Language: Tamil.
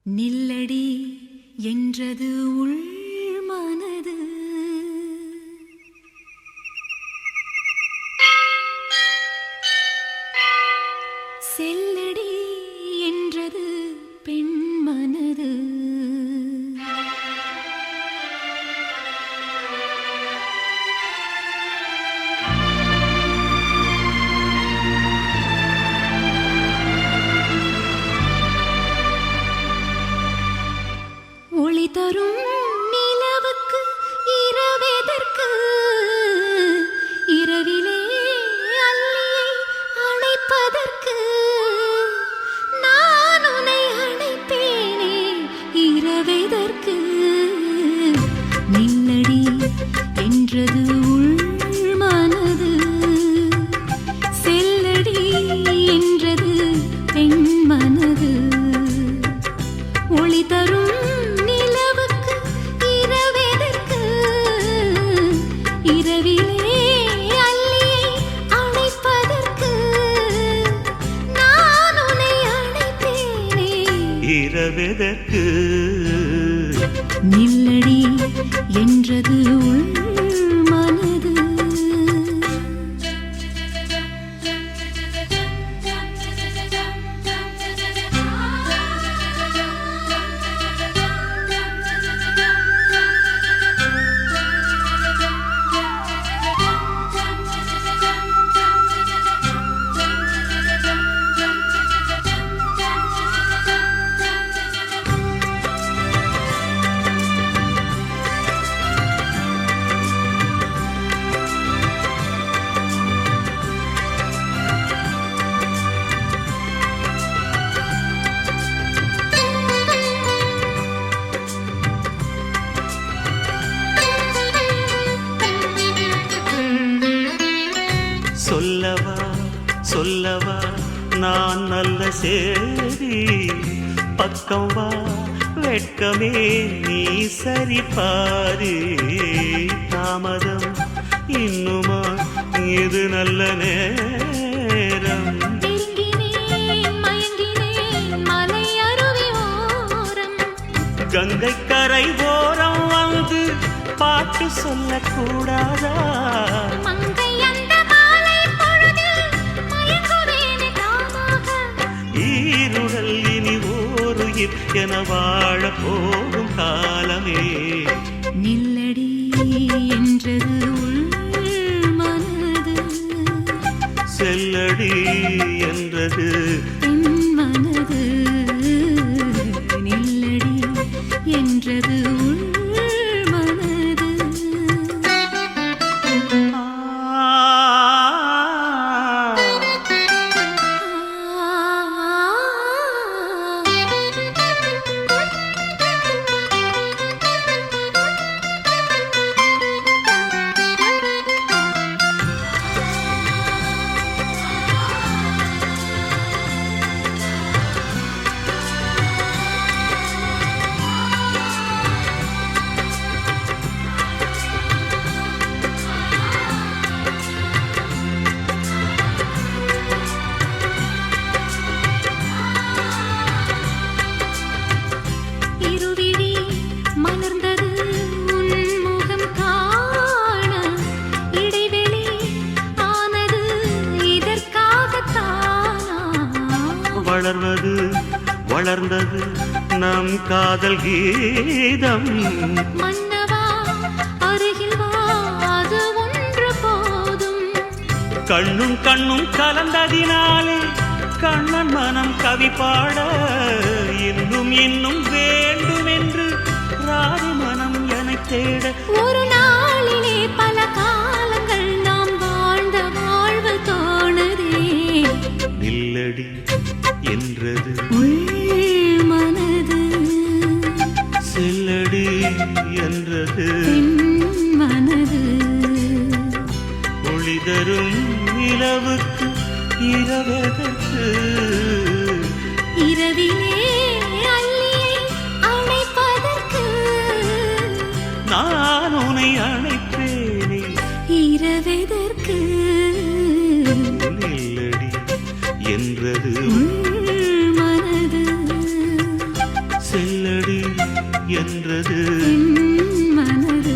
நில்லடி என்றது உள் மனது. செல்லடி என்றது பெண் மனது. ஒளி தரும் நிலவுக்கு இரவெதற்கு, இரவிலே அல்லியை அணைப்பதற்கு. நான் உன்னை அணைப்பேனே இரவெதற்கு. நில்லடி என்றது உள் மனது. செல்லடி என்றது பெண் மனது. ஒளி தரும் இரவெதற்கு, நில்லடி என்றது உள் மனது. சொல்லவா சொல்லவா நான் நல்ல சேரி. பக்கம் வா வெட்கமே நீ சரி பாரு. தாமதம் இன்னுமா இது நல்ல நேரம். கங்கை கரை ஓரம் வந்து பாட்டு சொல்லக்கூடாதா? ஈருடல் இனி ஓருயிர் என வாழ போகும் காலமே. நில்லடி என்றது உள் மனது. செல்லடி என்றது பெண் மனது. நில்லடி என்றது உள் மனது. வளர்வது வளர்ந்தது நம் காதல் கீதம். மன்னவா அருகில் வா, அது ஒன்று போதும். கண்ணும் கண்ணும் கலந்ததினாலே கண்ணன் மனம் கவி பாட. இன்னும் இன்னும் வேண்டும் என்று ராதி மனம் என தேட. ஒரு நாளிலே பல காலங்கள் நாம் வாழ்ந்த வாழ்வு தோணுதே. நில்லடி என்றது உள் மனது. செல்லடி என்றது பெண் மனது. ஒளி தரும் நிலவுக்கு இரவெதற்கு. இரவிலே அல்லியை அணைப்பதற்கு. நான் என்றது என் மனது